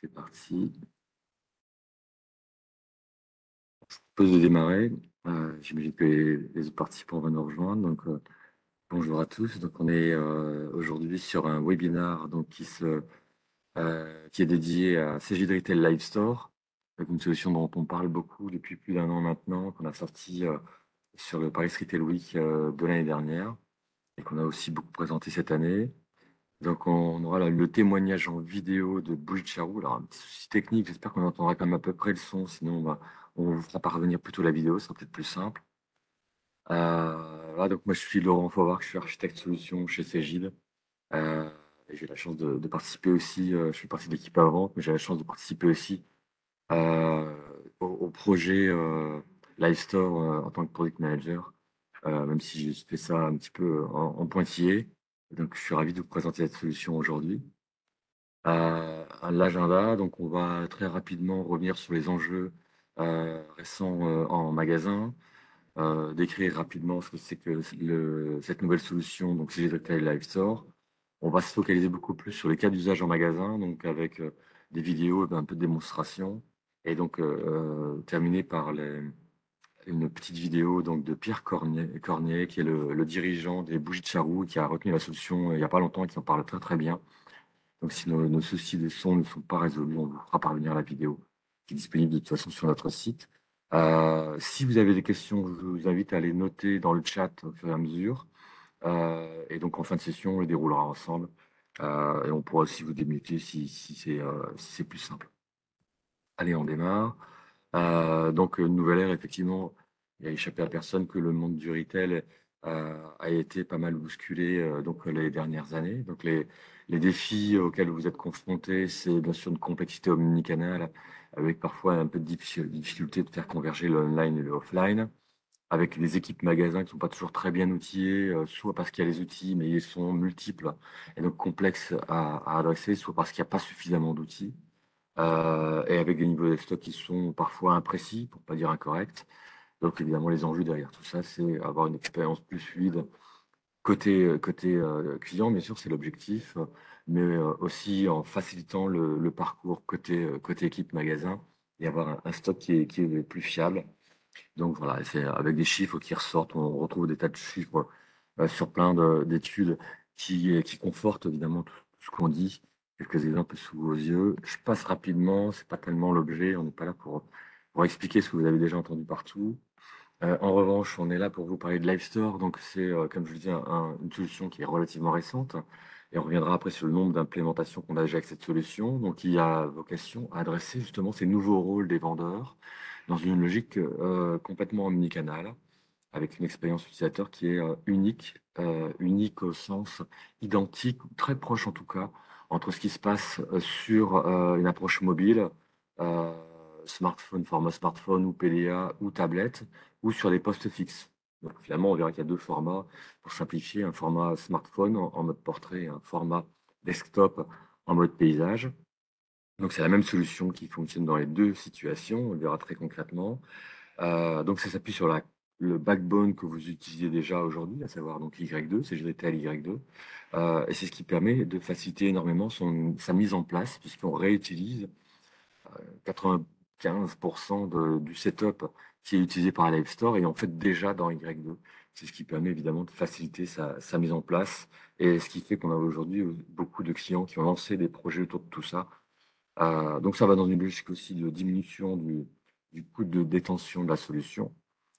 C'est parti. Je propose de démarrer. J'imagine que les autres participants vont nous rejoindre. Donc, bonjour à tous. Donc, on est aujourd'hui sur un webinar donc, qui est dédié à CJ Retail Live Store, avec une solution dont on parle beaucoup depuis plus d'un an maintenant, qu'on a sorti sur le Paris Retail Week de l'année dernière et qu'on a aussi beaucoup présenté cette année. Donc, on aura le témoignage en vidéo de Brigitte Charroux. Alors, un petit souci technique, j'espère qu'on entendra quand même à peu près le son, sinon on vous fera parvenir plutôt la vidéo, ce sera peut-être plus simple. Voilà, donc moi je suis Laurent Fauvard, je suis architecte solution chez Cegid. Et j'ai la chance de participer aussi, je fais partie de l'équipe avant, mais j'ai la chance de participer aussi euh, au projet Live Store en tant que product manager, même si je fais ça un petit peu en pointillé. Donc je suis ravi de vous présenter cette solution aujourd'hui. L'agenda, donc on va très rapidement revenir sur les enjeux récents en magasin, décrire rapidement ce que c'est que cette nouvelle solution, donc CG Retail Live Store. On va se focaliser beaucoup plus sur les cas d'usage en magasin, donc avec des vidéos et un peu de démonstration, et donc terminer par une petite vidéo donc de Pierre Cornier qui est le dirigeant des Bougies de Charroux, qui a retenu la solution il n'y a pas longtemps et qui en parle très très bien. Donc, si nos soucis de son ne sont pas résolus, on vous fera parvenir la vidéo qui est disponible de toute façon sur notre site. Si vous avez des questions, je vous invite à les noter dans le chat au fur et à mesure. Et donc, en fin de session, on les déroulera ensemble. Et on pourra aussi vous démuter si c'est plus simple. Allez, on démarre. Donc, une nouvelle ère, effectivement, il a échappé à personne que le monde du retail a été pas mal bousculé donc, les dernières années. Donc, les défis auxquels vous êtes confrontés, c'est bien sûr une complexité omnicanale, avec parfois un peu de difficulté de faire converger le online et le offline, avec des équipes magasins qui ne sont pas toujours très bien outillées, soit parce qu'il y a les outils, mais ils sont multiples et donc complexes à adresser, soit parce qu'il n'y a pas suffisamment d'outils et avec des niveaux de stock qui sont parfois imprécis, pour pas dire incorrects. Donc évidemment, les enjeux derrière tout ça, c'est avoir une expérience plus fluide côté client, bien sûr, c'est l'objectif, mais aussi en facilitant le parcours côté équipe magasin et avoir un stock qui est plus fiable. Donc voilà, c'est avec des chiffres qui ressortent, on retrouve des tas de chiffres sur plein d'études qui confortent évidemment tout ce qu'on dit. Quelques exemples sous vos yeux. Je passe rapidement, c'est pas tellement l'objet, on n'est pas là pour expliquer ce que vous avez déjà entendu partout. En revanche, on est là pour vous parler de Live Store, donc c'est, comme je vous disais, une solution qui est relativement récente. Et on reviendra après sur le nombre d'implémentations qu'on a déjà avec cette solution, donc qui a vocation à adresser justement ces nouveaux rôles des vendeurs dans une logique complètement omnicanale, avec une expérience utilisateur qui est unique au sens identique, ou très proche en tout cas, entre ce qui se passe sur une approche mobile, euh, smartphone, format smartphone ou PDA ou tablette, ou sur les postes fixes. Donc finalement, on verra qu'il y a deux formats pour simplifier, un format smartphone en mode portrait et un format desktop en mode paysage. Donc c'est la même solution qui fonctionne dans les deux situations, on le verra très concrètement. Donc ça s'appuie sur le backbone que vous utilisez déjà aujourd'hui, à savoir donc Y2, c'est GTL Y2. Et c'est ce qui permet de faciliter énormément sa mise en place, puisqu'on réutilise 95% du setup qui est utilisé par Live Store et en fait déjà dans Y2. C'est ce qui permet évidemment de faciliter sa mise en place et ce qui fait qu'on a aujourd'hui beaucoup de clients qui ont lancé des projets autour de tout ça. Donc ça va dans une logique aussi de diminution du coût de détention de la solution.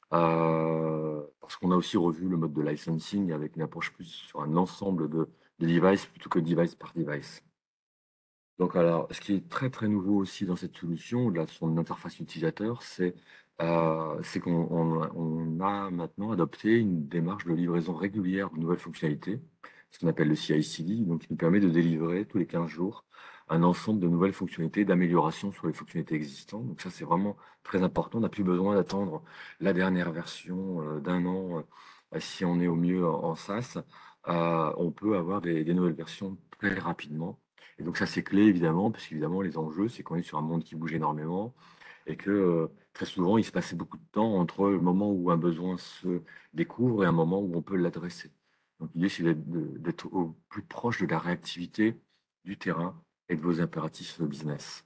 Parce qu'on a aussi revu le mode de licensing avec une approche plus sur un ensemble de devices plutôt que device par device. Donc, alors, ce qui est très très nouveau aussi dans cette solution, au-delà de son interface utilisateur, c'est qu'on a maintenant adopté une démarche de livraison régulière de nouvelles fonctionnalités, ce qu'on appelle le CI/CD, donc qui nous permet de délivrer tous les 15 jours un ensemble de nouvelles fonctionnalités, d'amélioration sur les fonctionnalités existantes. Donc ça, c'est vraiment très important. On n'a plus besoin d'attendre la dernière version d'un an si on est au mieux en SaaS. On peut avoir des nouvelles versions très rapidement. Et donc ça, c'est clé, évidemment, parce qu'évidemment, les enjeux, c'est qu'on est sur un monde qui bouge énormément et que très souvent, il se passait beaucoup de temps entre le moment où un besoin se découvre et un moment où on peut l'adresser. Donc l'idée, c'est d'être au plus proche de la réactivité du terrain et de vos impératifs business.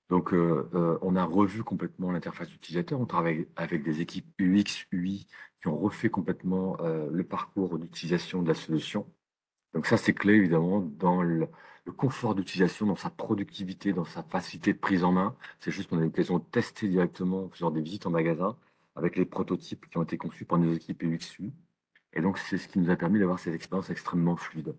Donc, on a revu complètement l'interface utilisateur. On travaille avec des équipes UX, UI qui ont refait complètement le parcours d'utilisation de la solution. Donc ça, c'est clé évidemment dans le confort d'utilisation, dans sa productivité, dans sa facilité de prise en main. C'est juste qu'on a eu l'occasion de tester directement en faisant des visites en magasin avec les prototypes qui ont été conçus par nos équipes UX, UI. Et donc, c'est ce qui nous a permis d'avoir cette expérience extrêmement fluide.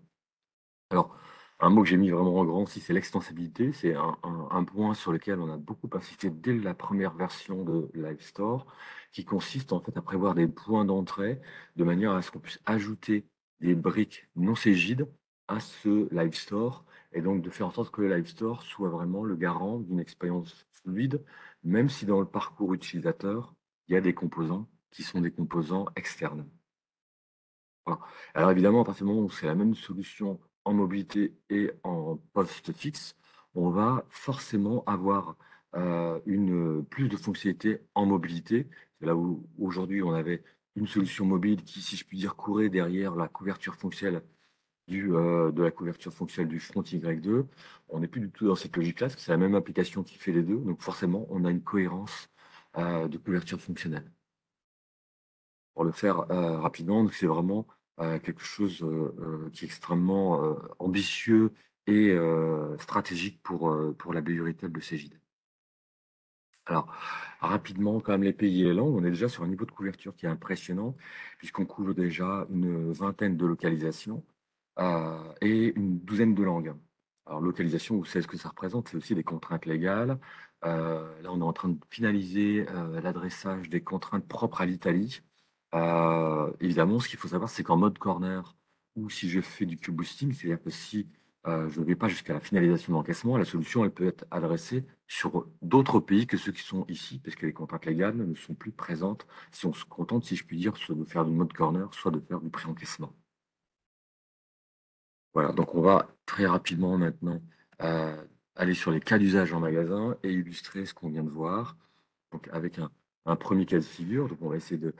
Alors, un mot que j'ai mis vraiment en grand aussi, c'est l'extensibilité. C'est un point sur lequel on a beaucoup insisté dès la première version de Live Store, qui consiste en fait à prévoir des points d'entrée de manière à ce qu'on puisse ajouter des briques non Cegid à ce Live Store et donc de faire en sorte que le Live Store soit vraiment le garant d'une expérience fluide, même si dans le parcours utilisateur, il y a des composants qui sont des composants externes. Voilà. Alors évidemment, à partir du moment où c'est la même solution en mobilité et en poste fixe, on va forcément avoir plus de fonctionnalités en mobilité. C'est là où aujourd'hui on avait une solution mobile qui, si je puis dire, courait derrière la couverture fonctionnelle de la couverture fonctionnelle du front Y2. On n'est plus du tout dans cette logique-là, parce que c'est la même application qui fait les deux. Donc forcément, on a une cohérence de couverture fonctionnelle. Pour le faire rapidement, donc c'est vraiment quelque chose qui est extrêmement ambitieux et stratégique pour la véritable Cégide. Alors, rapidement, quand même, les pays et les langues, on est déjà sur un niveau de couverture qui est impressionnant, puisqu'on couvre déjà une vingtaine de localisations et une douzaine de langues. Alors, localisation, vous savez ce que ça représente, c'est aussi des contraintes légales. Là, on est en train de finaliser l'adressage des contraintes propres à l'Italie. Évidemment, ce qu'il faut savoir, c'est qu'en mode corner, ou si je fais du queue boosting, c'est-à-dire que si je ne vais pas jusqu'à la finalisation de l'encaissement, la solution, elle peut être adressée sur d'autres pays que ceux qui sont ici, parce que les contraintes légales ne sont plus présentes si on se contente, si je puis dire, soit de faire du mode corner, soit de faire du pré-encaissement. Voilà, donc on va très rapidement maintenant aller sur les cas d'usage en magasin et illustrer ce qu'on vient de voir. Donc avec un premier cas de figure, donc on va essayer de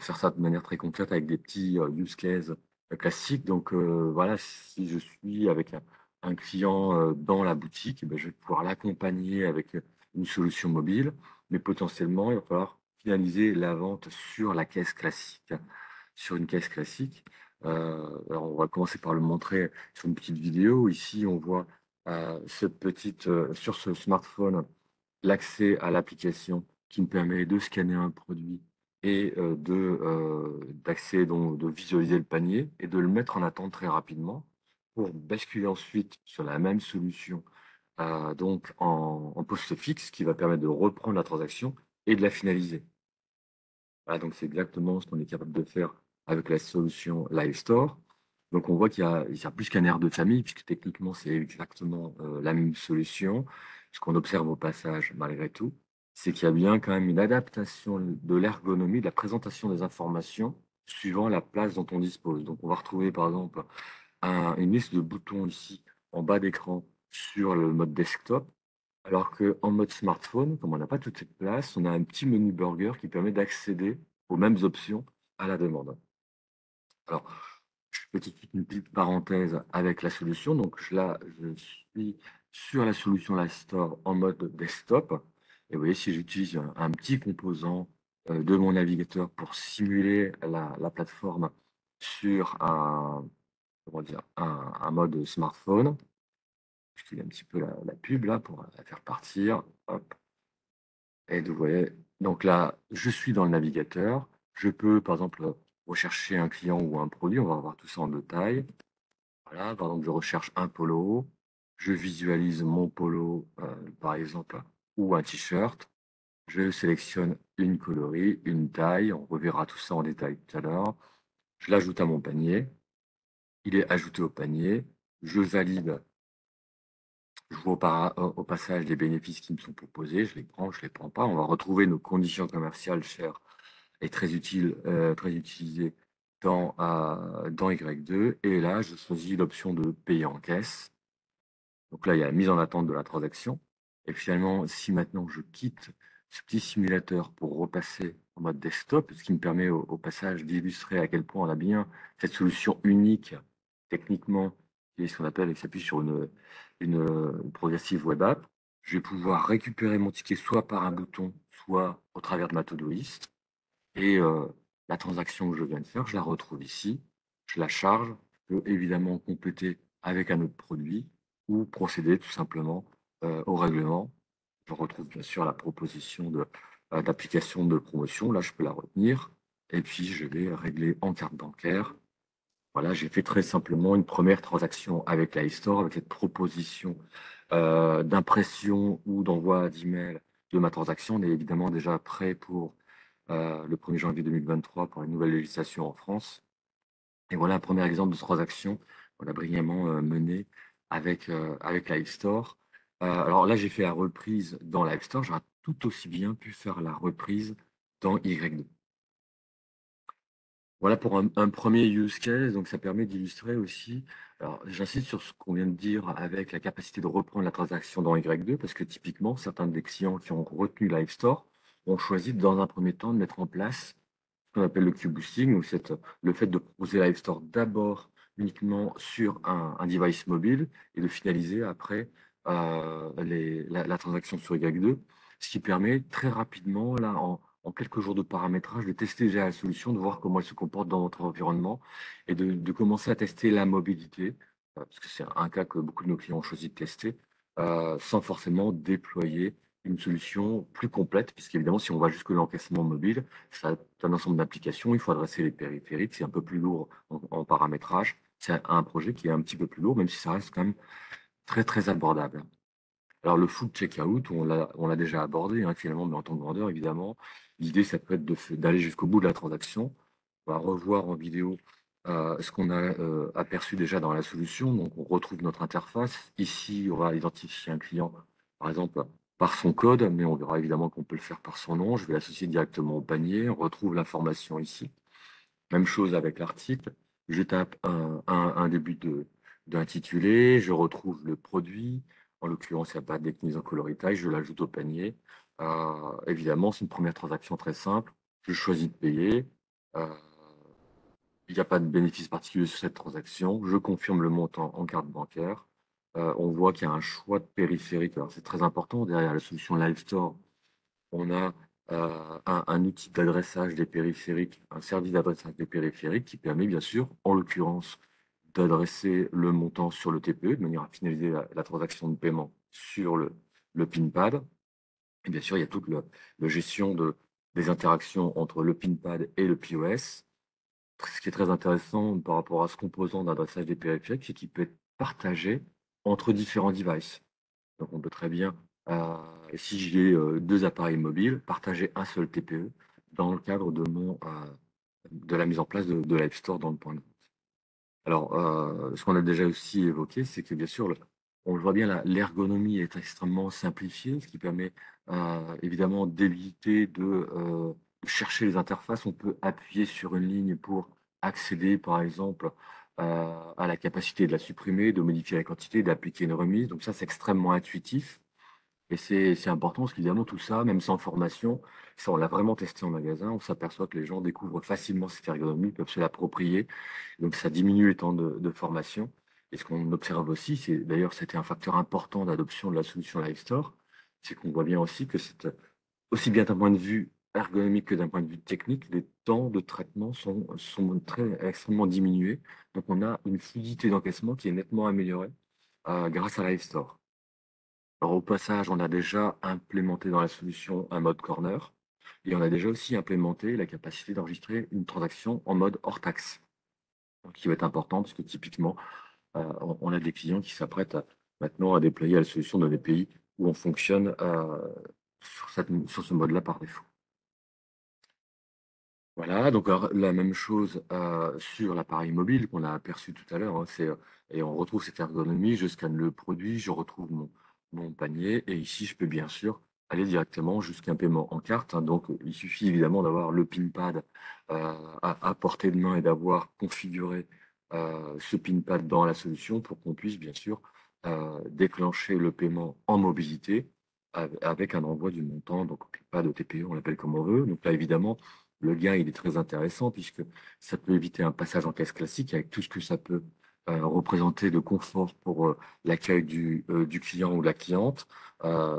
faire ça de manière très concrète avec des petits use cases classiques. Donc voilà, si je suis avec un client dans la boutique, eh ben, je vais pouvoir l'accompagner avec une solution mobile, mais potentiellement, il va falloir finaliser la vente sur la caisse classique, sur une caisse classique. Alors on va commencer par le montrer sur une petite vidéo. Ici, on voit sur ce smartphone l'accès à l'application qui me permet de scanner un produit et de visualiser le panier et de le mettre en attente très rapidement pour basculer ensuite sur la même solution donc en poste fixe qui va permettre de reprendre la transaction et de la finaliser. Voilà, donc c'est exactement ce qu'on est capable de faire avec la solution Live Store. Donc on voit il y a plus qu'un air de famille, puisque techniquement c'est exactement la même solution. Ce qu'on observe au passage, malgré tout, c'est qu'il y a bien quand même une adaptation de l'ergonomie, de la présentation des informations, suivant la place dont on dispose. Donc on va retrouver par exemple une liste de boutons ici en bas d'écran sur le mode desktop, alors qu'en mode smartphone, comme on n'a pas toute cette place, on a un petit menu burger qui permet d'accéder aux mêmes options à la demande. Alors, je fais tout de suite une petite parenthèse avec la solution. Donc là, je suis sur la solution Live Store en mode desktop. Et vous voyez, si j'utilise un petit composant de mon navigateur pour simuler la plateforme sur comment dire, un mode smartphone, je file un petit peu la pub là pour la faire partir. Hop. Et vous voyez, donc là, je suis dans le navigateur. Je peux, par exemple, rechercher un client ou un produit. On va voir tout ça en détail. Voilà, par exemple, je recherche un polo. Je visualise mon polo, par exemple, ou un t-shirt. Je sélectionne une coloris, une taille. On reverra tout ça en détail tout à l'heure. Je l'ajoute à mon panier. Il est ajouté au panier. Je valide. Je vois au passage les bénéfices qui me sont proposés. Je les prends, je les prends pas. On va retrouver nos conditions commerciales chères et très utiles, très utilisées dans Y2. Et là, je choisis l'option de payer en caisse. Donc là, il y a la mise en attente de la transaction. Et finalement, si maintenant je quitte ce petit simulateur pour repasser en mode desktop, ce qui me permet au passage d'illustrer à quel point on a bien cette solution unique techniquement, qui est ce qu'on appelle, qui s'appuie sur une progressive web app. Je vais pouvoir récupérer mon ticket soit par un bouton, soit au travers de ma to-do-list. Et la transaction que je viens de faire, je la retrouve ici, je la charge, je peux évidemment compléter avec un autre produit ou procéder tout simplement au règlement. Je retrouve bien sûr la proposition d'application de promotion, là je peux la retenir, et puis je vais régler en carte bancaire. Voilà, j'ai fait très simplement une première transaction avec l'iStore, avec cette proposition d'impression ou d'envoi d'email de ma transaction. On est évidemment déjà prêt pour le 1er janvier 2023 pour une nouvelle législation en France. Et voilà un premier exemple de transaction qu'on a brillamment menée avec Live Store. Alors là, j'ai fait la reprise dans Live Store. J'aurais tout aussi bien pu faire la reprise dans Y2. Voilà pour un premier use case. Donc, ça permet d'illustrer aussi. Alors, j'insiste sur ce qu'on vient de dire avec la capacité de reprendre la transaction dans Y2, parce que typiquement, certains des clients qui ont retenu Live Store ont choisi dans un premier temps de mettre en place qu'on appelle le queue boosting, donc le fait de proposer Live Store d'abord uniquement sur un device mobile et de finaliser après la transaction sur Y2, ce qui permet très rapidement, là, en quelques jours de paramétrage, de tester déjà la solution, de voir comment elle se comporte dans votre environnement et de commencer à tester la mobilité, parce que c'est un cas que beaucoup de nos clients ont choisi de tester, sans forcément déployer une solution plus complète, puisqu'évidemment, si on va jusque l'encaissement mobile, ça a un ensemble d'applications, il faut adresser les périphériques, c'est un peu plus lourd en paramétrage. C'est un projet qui est un petit peu plus lourd, même si ça reste quand même très, très abordable. Alors, le full checkout, on l'a déjà abordé, hein, finalement, mais en tant que vendeur, évidemment, l'idée, ça peut être d'aller jusqu'au bout de la transaction. On va revoir en vidéo ce qu'on a aperçu déjà dans la solution. Donc, on retrouve notre interface. Ici, on va identifier un client, par exemple, par son code, mais on verra évidemment qu'on peut le faire par son nom. Je vais l'associer directement au panier. On retrouve l'information ici. Même chose avec l'article. Je tape un début d'intitulé, je retrouve le produit. En l'occurrence, il n'y a pas de déclinaison coloritage, je l'ajoute au panier. Évidemment, c'est une première transaction très simple. Je choisis de payer. Euh, il n'y a pas de bénéfice particulier sur cette transaction. Je confirme le montant en carte bancaire. On voit qu'il y a un choix de périphérique. Alors, c'est très important. Derrière la solution Live Store, on a un outil d'adressage des périphériques, un service d'adressage des périphériques qui permet bien sûr, en l'occurrence, d'adresser le montant sur le TPE de manière à finaliser la transaction de paiement sur le PIN pad. Et bien sûr, il y a toute la gestion des interactions entre le PIN pad et le POS. Ce qui est très intéressant par rapport à ce composant d'adressage des périphériques, c'est qu'il peut être partagé entre différents devices. Donc, on peut très bien, si j'ai deux appareils mobiles, partager un seul TPE dans le cadre de la mise en place de l'App Store dans le point de vente. Alors, ce qu'on a déjà aussi évoqué, c'est que bien sûr, on le voit bien, l'ergonomie est extrêmement simplifiée, ce qui permet évidemment d'éviter de chercher les interfaces. On peut appuyer sur une ligne pour accéder, par exemple, à la capacité de la supprimer, de modifier la quantité, d'appliquer une remise. Donc ça, c'est extrêmement intuitif. Et c'est important parce qu'évidemment, tout ça, même sans formation, ça, on l'a vraiment testé en magasin, on s'aperçoit que les gens découvrent facilement cette ergonomie, peuvent se l'approprier. Donc, ça diminue les temps de formation. Et ce qu'on observe aussi, c'est d'ailleurs, c'était un facteur important d'adoption de la solution Live Store, c'est qu'on voit bien aussi que c'est aussi bien d'un point de vue ergonomique que d'un point de vue technique, les temps de traitement sont extrêmement diminués. Donc, on a une fluidité d'encaissement qui est nettement améliorée grâce à Live Store. Alors, au passage, on a déjà implémenté dans la solution un mode corner et on a déjà aussi implémenté la capacité d'enregistrer une transaction en mode hors taxe, donc, qui va être important parce que typiquement, on a des clients qui s'apprêtent maintenant à déployer la solution dans des pays où on fonctionne sur ce mode-là par défaut. Voilà, donc alors, la même chose sur l'appareil mobile qu'on a aperçu tout à l'heure, hein, et on retrouve cette ergonomie, je scanne le produit, je retrouve mon panier, et ici, je peux bien sûr aller directement jusqu'à un paiement en carte, hein. Donc, il suffit évidemment d'avoir le PIN pad à portée de main et d'avoir configuré ce PIN pad dans la solution pour qu'on puisse bien sûr déclencher le paiement en mobilité avec un envoi du montant, donc pas de TPE, on l'appelle comme on veut. Donc là, évidemment, le gain, il est très intéressant puisque ça peut éviter un passage en caisse classique avec tout ce que ça peut représenter le confort pour l'accueil du client ou de la cliente,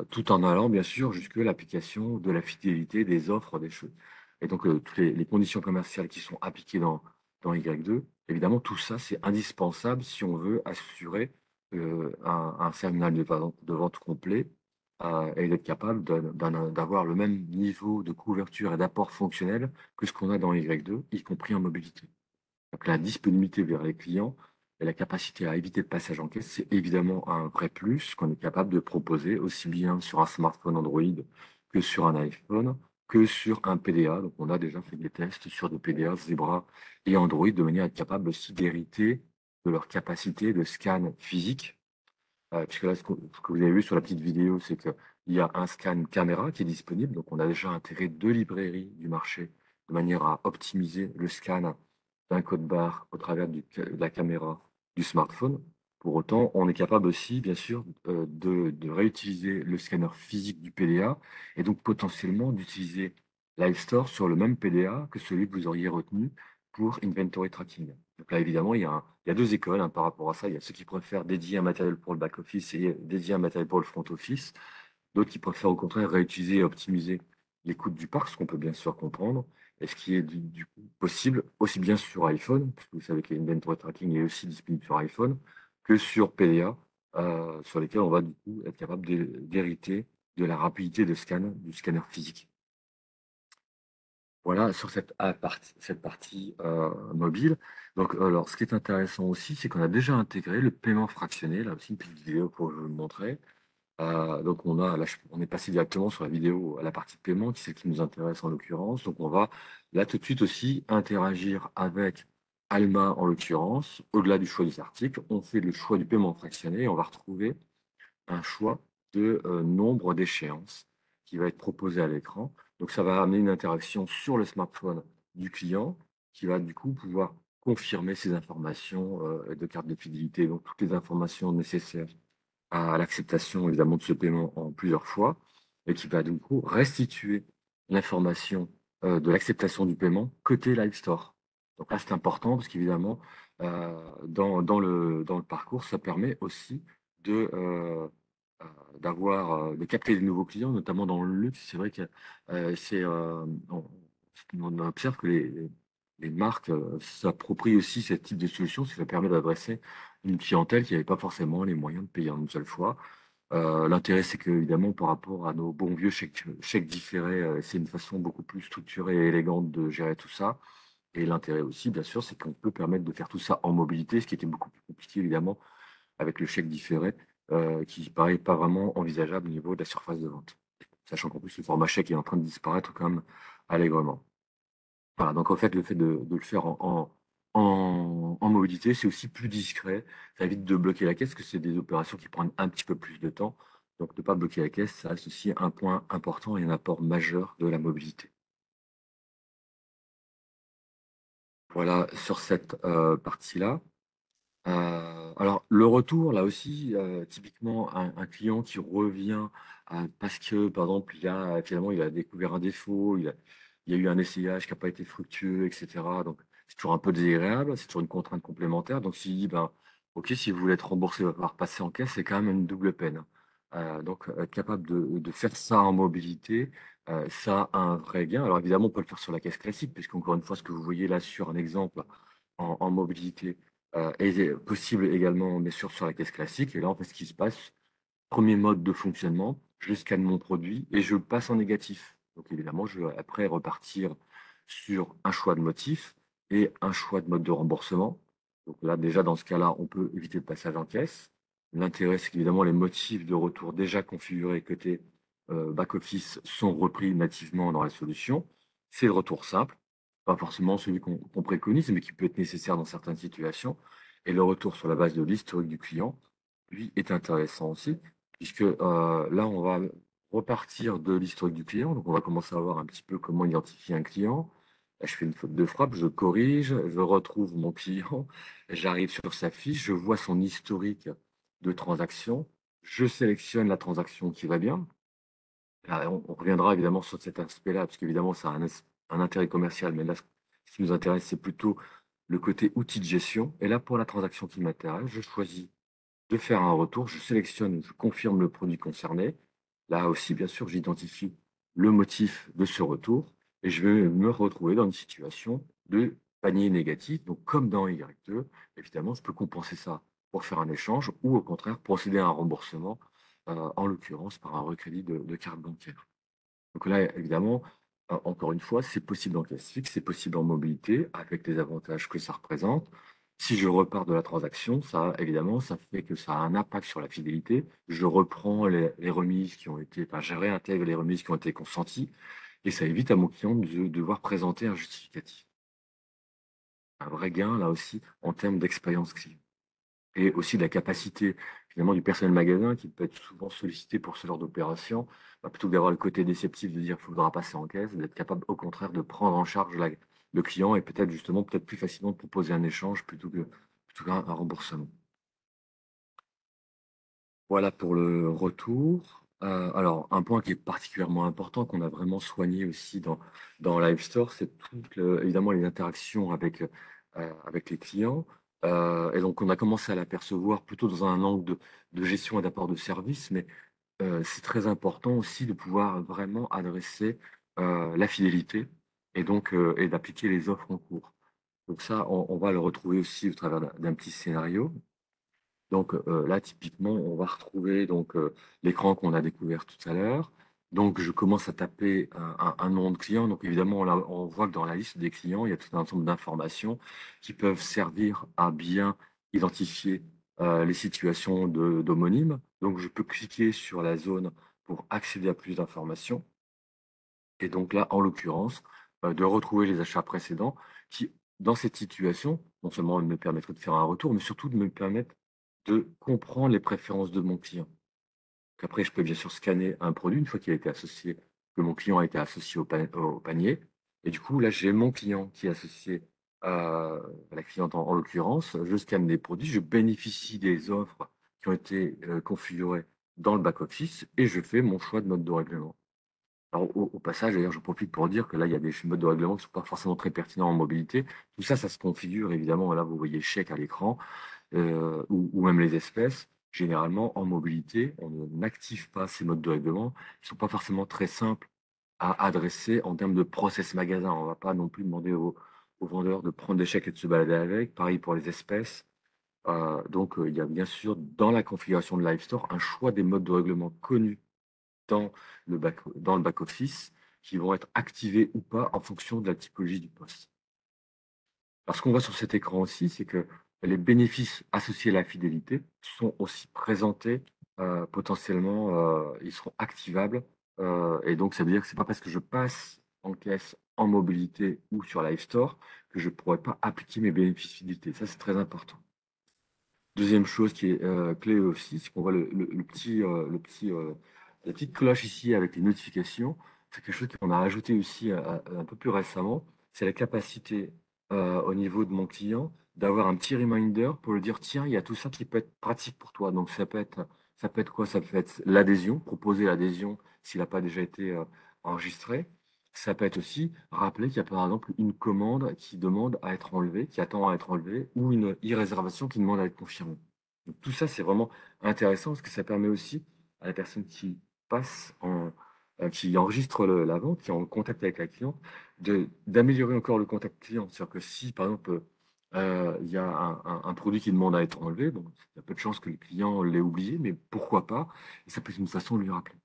tout en allant bien sûr jusque l'application de la fidélité, des offres, des choses. Et donc, toutes les conditions commerciales qui sont appliquées dans Y2, évidemment, tout ça, c'est indispensable si on veut assurer un terminal de vente complet et d'être capable d'avoir le même niveau de couverture et d'apport fonctionnel que ce qu'on a dans Y2, y compris en mobilité. Donc la disponibilité vers les clients et la capacité à éviter le passage en caisse, c'est évidemment un vrai plus qu'on est capable de proposer aussi bien sur un smartphone Android que sur un iPhone, que sur un PDA. Donc on a déjà fait des tests sur des PDA Zebra et Android de manière à être capable aussi d'hériter de leur capacité de scan physique. Puisque là, ce que vous avez vu sur la petite vidéo, c'est qu'il y a un scan caméra qui est disponible. Donc on a déjà intégré deux librairies du marché de manière à optimiser le scan d'un code barre au travers de la caméra du smartphone. Pour autant, on est capable aussi, bien sûr, de réutiliser le scanner physique du PDA et donc potentiellement d'utiliser Livestore sur le même PDA que celui que vous auriez retenu pour inventory tracking. Donc là, évidemment, il y a deux écoles par rapport à ça. Il y a ceux qui préfèrent dédier un matériel pour le back-office et dédier un matériel pour le front-office. D'autres qui préfèrent au contraire réutiliser et optimiser les coûts du parc, ce qu'on peut bien sûr comprendre, et ce qui est du coup possible aussi bien sur iPhone, puisque vous savez que l'inventory tracking est aussi disponible sur iPhone, que sur PDA, sur lesquels on va du coup être capable d'hériter de la rapidité de scan du scanner physique. Voilà, sur cette partie mobile. Donc, alors, ce qui est intéressant aussi, c'est qu'on a déjà intégré le paiement fractionné. Là aussi, une petite vidéo pour vous le montrer. Donc, on est passé directement sur la vidéo à la partie paiement, qui est celle qui nous intéresse en l'occurrence. Donc, on va là tout de suite aussi interagir avec Alma en l'occurrence. Au-delà du choix des articles, on fait le choix du paiement fractionné et on va retrouver un choix de nombre d'échéances qui va être proposé à l'écran. Donc, ça va amener une interaction sur le smartphone du client qui va du coup pouvoir confirmer ces informations de carte de fidélité, donc toutes les informations nécessaires à l'acceptation évidemment de ce paiement en plusieurs fois et qui va du coup restituer l'information de l'acceptation du paiement côté Live Store. Donc là, c'est important parce qu'évidemment, dans le parcours, ça permet aussi de, de capter des nouveaux clients, notamment dans le luxe. C'est vrai que on observe que les marques s'approprient aussi ce type de solution, parce que ça permet d'adresser une clientèle qui n'avait pas forcément les moyens de payer en une seule fois. L'intérêt, c'est que, évidemment, par rapport à nos bons vieux chèques différés, c'est une façon beaucoup plus structurée et élégante de gérer tout ça. Et l'intérêt aussi, bien sûr, c'est qu'on peut permettre de faire tout ça en mobilité, ce qui était beaucoup plus compliqué, évidemment, avec le chèque différé, qui paraît pas vraiment envisageable au niveau de la surface de vente. Sachant qu'en plus, le format chèque est en train de disparaître quand même allègrement. Voilà, donc en fait, le fait de le faire en mobilité, c'est aussi plus discret. Ça évite de bloquer la caisse, parce que c'est des opérations qui prennent un petit peu plus de temps. Donc, ne pas bloquer la caisse, ça reste aussi un point important et un apport majeur de la mobilité. Voilà sur cette partie-là. Alors, le retour, là aussi, typiquement, un client qui revient parce que, par exemple, finalement, il a découvert un défaut, il y a eu un essayage qui n'a pas été fructueux, etc. Donc, c'est toujours un peu désagréable, c'est toujours une contrainte complémentaire. Donc, s'il dit, ben, OK, si vous voulez être remboursé, il va falloir passer en caisse, c'est quand même une double peine. Donc, être capable de faire ça en mobilité, ça a un vrai gain. Alors, évidemment, on peut le faire sur la caisse classique, puisqu'encore une fois, ce que vous voyez là sur un exemple en mobilité, est possible également, bien sûr, sur la caisse classique. Et là, en fait, ce qui se passe, premier mode de fonctionnement, je scanne mon produit et je le passe en négatif. Donc, évidemment, je vais après repartir sur un choix de motif et un choix de mode de remboursement. Donc là, déjà, dans ce cas-là, on peut éviter le passage en caisse. L'intérêt, c'est qu'évidemment, les motifs de retour déjà configurés côté back-office sont repris nativement dans la solution. C'est le retour simple, pas forcément celui qu'on préconise, mais qui peut être nécessaire dans certaines situations. Et le retour sur la base de l'historique du client, lui, est intéressant aussi, puisque là, on va repartir de l'historique du client. Donc, on va commencer à voir un petit peu comment identifier un client. Là, je fais une faute de frappe, je corrige, je retrouve mon client, j'arrive sur sa fiche, je vois son historique de transaction, je sélectionne la transaction qui va bien. Là, on reviendra évidemment sur cet aspect-là, parce qu'évidemment, ça a un intérêt commercial, mais là, ce qui nous intéresse, c'est plutôt le côté outil de gestion. Et là, pour la transaction qui m'intéresse, je choisis de faire un retour, je sélectionne, je confirme le produit concerné. Là aussi, bien sûr, j'identifie le motif de ce retour et je vais me retrouver dans une situation de panier négatif. Donc, comme dans Y2, évidemment, je peux compenser ça pour faire un échange ou au contraire procéder à un remboursement, en l'occurrence par un recrédit de carte bancaire. Donc là, évidemment, encore une fois, c'est possible en caisse fixe, c'est possible en mobilité, avec les avantages que ça représente. Si je repars de la transaction, ça, évidemment, ça fait que ça a un impact sur la fidélité. Je reprends les remises qui ont été, enfin, je réintègre les remises qui ont été consenties, et ça évite à mon client de devoir présenter un justificatif. Un vrai gain, là aussi, en termes d'expérience client. Et aussi de la capacité finalement du personnel magasin qui peut être souvent sollicité pour ce genre d'opération, bah, plutôt que d'avoir le côté déceptif de dire qu'il faudra passer en caisse, d'être capable au contraire de prendre en charge le client et peut-être justement peut-être plus facilement de proposer un échange plutôt qu'un un remboursement. Voilà pour le retour. Alors un point qui est particulièrement important, qu'on a vraiment soigné aussi dans Live Store, c'est évidemment les interactions avec les clients. Et donc on a commencé à l'apercevoir plutôt dans un angle de gestion et d'apport de service, mais c'est très important aussi de pouvoir vraiment adresser, la fidélité et donc et d'appliquer les offres en cours. Donc ça, on va le retrouver aussi au travers d'un petit scénario. Donc, là, typiquement, on va retrouver donc, l'écran qu'on a découvert tout à l'heure. Donc, je commence à taper un nom de client. Donc, évidemment, là, on voit que dans la liste des clients, il y a tout un ensemble d'informations qui peuvent servir à bien identifier, les situations d'homonymes. Donc, je peux cliquer sur la zone pour accéder à plus d'informations. Et donc là, en l'occurrence, de retrouver les achats précédents qui, dans cette situation, non seulement me permettraient de faire un retour, mais surtout de me permettre de comprendre les préférences de mon client. Qu'après, je peux bien sûr scanner un produit une fois qu'il a été associé, que mon client a été associé au panier. Et du coup, là, j'ai mon client qui est associé à la cliente en l'occurrence. Je scanne des produits, je bénéficie des offres qui ont été configurées dans le back-office et je fais mon choix de mode de règlement. Alors, au passage, d'ailleurs, je profite pour dire que là, il y a des modes de règlement qui ne sont pas forcément très pertinents en mobilité. Tout ça, ça se configure évidemment. Là, vous voyez chèque à l'écran, ou même les espèces. Généralement, en mobilité, on n'active pas ces modes de règlement. Ils ne sont pas forcément très simples à adresser en termes de process magasin. On ne va pas non plus demander aux vendeurs de prendre des chèques et de se balader avec. Pareil pour les espèces. Donc, il y a bien sûr dans la configuration de Live Store un choix des modes de règlement connus dans le back-office qui vont être activés ou pas en fonction de la typologie du poste. Alors, ce qu'on voit sur cet écran aussi, c'est que les bénéfices associés à la fidélité sont aussi présentés, potentiellement, ils seront activables. Et donc, ça veut dire que c'est pas parce que je passe en caisse, en mobilité ou sur Live Store que je ne pourrais pas appliquer mes bénéfices fidélité. Ça, c'est très important. Deuxième chose qui est clé aussi, c'est qu'on voit la petite cloche ici avec les notifications. C'est quelque chose qu'on a rajouté aussi un peu plus récemment. C'est la capacité au niveau de mon client d'avoir un petit reminder pour lui dire, tiens, il y a tout ça qui peut être pratique pour toi. Donc ça peut être quoi? Ça peut être l'adhésion, proposer l'adhésion s'il n'a pas déjà été enregistré. Ça peut être aussi rappeler qu'il y a par exemple une commande qui demande à être enlevée, qui attend à être enlevée, ou une e-réservation qui demande à être confirmée. Donc, tout ça, c'est vraiment intéressant parce que ça permet aussi à la personne qui passe qui enregistre la vente, qui est en contact avec la cliente, d'améliorer encore le contact client. C'est-à-dire que si, par exemple, il y a un produit qui demande à être enlevé, bon, il y a peu de chances que le client l'ait oublié, mais pourquoi pas? Et ça peut être une façon de lui rappeler.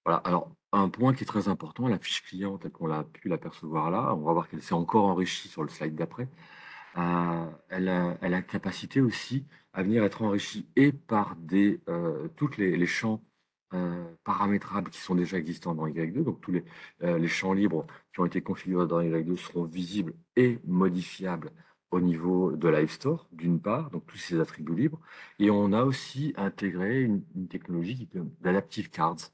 Voilà, alors un point qui est très important, la fiche client telle qu'on l'a pu l'apercevoir là, on va voir qu'elle s'est encore enrichie sur le slide d'après. Elle a capacité aussi à venir être enrichie et par toutes les champs paramétrables qui sont déjà existants dans Y2, donc tous les champs libres qui ont été configurés dans Y2 seront visibles et modifiables au niveau de Live Store, d'une part, donc tous ces attributs libres. Et on a aussi intégré une technologie d'Adaptive Cards,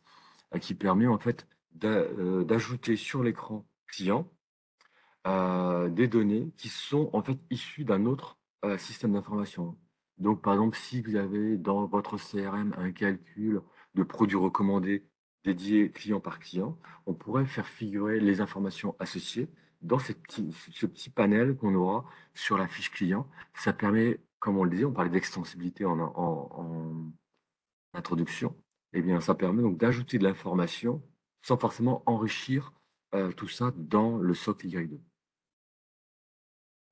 qui permet en fait d'ajouter sur l'écran client des données qui sont en fait issues d'un autre système d'information. Donc, par exemple, si vous avez dans votre CRM un calcul de produits recommandés dédié client par client, on pourrait faire figurer les informations associées dans ce petit panel qu'on aura sur la fiche client. Ça permet, comme on le disait, on parlait d'extensibilité en introduction, eh bien, ça permet donc d'ajouter de l'information sans forcément enrichir tout ça dans le socle Y2.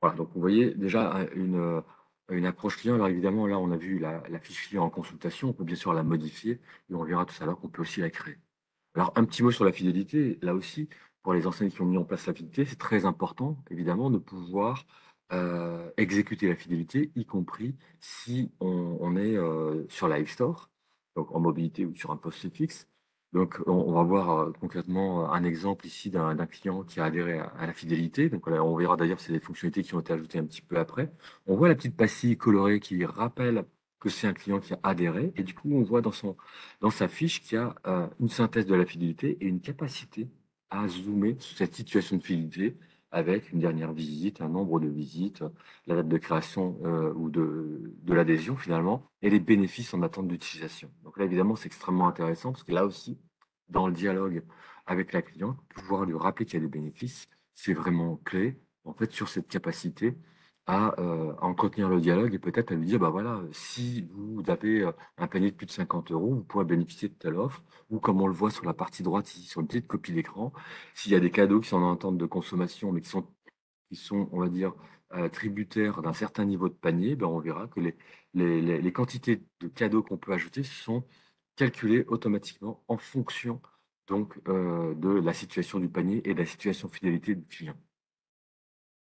Voilà, donc vous voyez déjà une approche client. Alors évidemment, là, on a vu la fiche client en consultation. On peut bien sûr la modifier et on verra tout à l'heure qu'on peut aussi la créer. Alors, un petit mot sur la fidélité. Là aussi, pour les enseignes qui ont mis en place la fidélité, c'est très important, évidemment, de pouvoir exécuter la fidélité, y compris si on est sur la Store, donc en mobilité ou sur un poste fixe. Donc, on va voir concrètement un exemple ici d'un client qui a adhéré à la fidélité. Donc, là, on verra d'ailleurs, c'est des fonctionnalités qui ont été ajoutées un petit peu après. On voit la petite pastille colorée qui rappelle que c'est un client qui a adhéré. Et du coup, on voit dans sa fiche qu'il y a une synthèse de la fidélité et une capacité à zoomer sur cette situation de fidélité avec une dernière visite, un nombre de visites, la date de création ou de l'adhésion finalement, et les bénéfices en attente d'utilisation. Donc là, évidemment, c'est extrêmement intéressant parce que là aussi, dans le dialogue avec la cliente, pouvoir lui rappeler qu'il y a des bénéfices, c'est vraiment clé en fait sur cette capacité à entretenir le dialogue et peut-être à lui dire, bah voilà, si vous avez un panier de plus de 50 euros, vous pourrez bénéficier de telle offre, ou comme on le voit sur la partie droite, ici, sur une petite copie d'écran, s'il y a des cadeaux qui sont en attente de consommation, mais qui sont, on va dire, tributaires d'un certain niveau de panier, ben on verra que les quantités de cadeaux qu'on peut ajouter sont calculées automatiquement en fonction donc de la situation du panier et de la situation fidélité du client.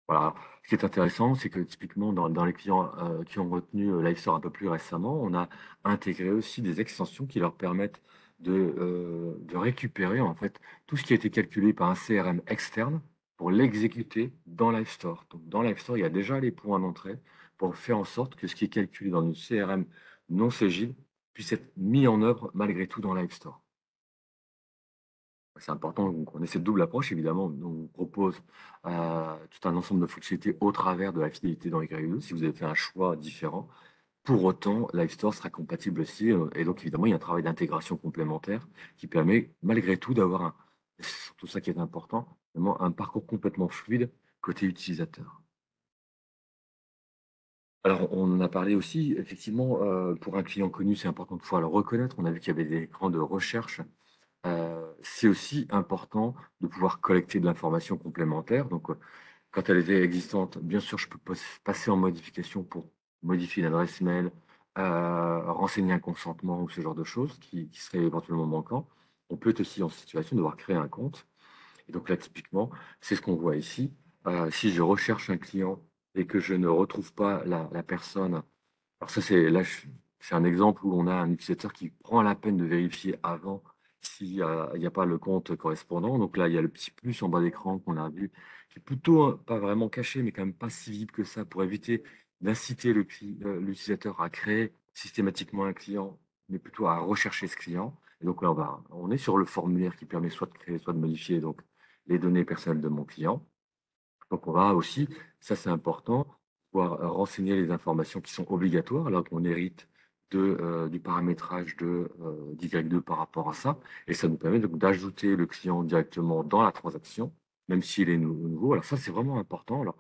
Voilà. Ce qui est intéressant, c'est que typiquement dans les clients qui ont retenu Livestore un peu plus récemment, on a intégré aussi des extensions qui leur permettent de récupérer en fait tout ce qui a été calculé par un CRM externe pour l'exécuter dans Livestore. Donc dans Livestore, il y a déjà les points d'entrée pour faire en sorte que ce qui est calculé dans une CRM non Cégide puisse être mis en œuvre malgré tout dans Livestore. C'est important, donc on ait cette double approche évidemment. On propose tout un ensemble de fonctionnalités au travers de la fidélité dans Y2 si vous avez fait un choix différent. Pour autant, Livestore sera compatible aussi et donc évidemment, il y a un travail d'intégration complémentaire qui permet malgré tout d'avoir et c'est surtout ça qui est important, vraiment un parcours complètement fluide côté utilisateur. Alors, on en a parlé aussi, effectivement, pour un client connu, c'est important de pouvoir le reconnaître. On a vu qu'il y avait des écrans de recherche. C'est aussi important de pouvoir collecter de l'information complémentaire. Donc, quand elle était existante, bien sûr, je peux passer en modification pour modifier l'adresse mail, renseigner un consentement ou ce genre de choses qui seraient éventuellement manquants. On peut être aussi en situation de devoir créer un compte. Et donc là, typiquement, c'est ce qu'on voit ici. Si je recherche un client et que je ne retrouve pas la personne, alors ça, c'est un exemple où on a un utilisateur qui prend la peine de vérifier avant s'il n'y a pas le compte correspondant. Donc là, il y a le petit plus en bas d'écran qu'on a vu, qui est plutôt pas vraiment caché, mais quand même pas si visible que ça, pour éviter d'inciter l'utilisateur à créer systématiquement un client, mais plutôt à rechercher ce client. Et donc là, on est sur le formulaire qui permet soit de créer, soit de modifier donc, les données personnelles de mon client. Donc on va aussi, ça c'est important, pouvoir renseigner les informations qui sont obligatoires alors qu'on hérite du paramétrage d'Y2 par rapport à ça. Et ça nous permet donc d'ajouter le client directement dans la transaction, même s'il est nouveau. Alors ça c'est vraiment important. Alors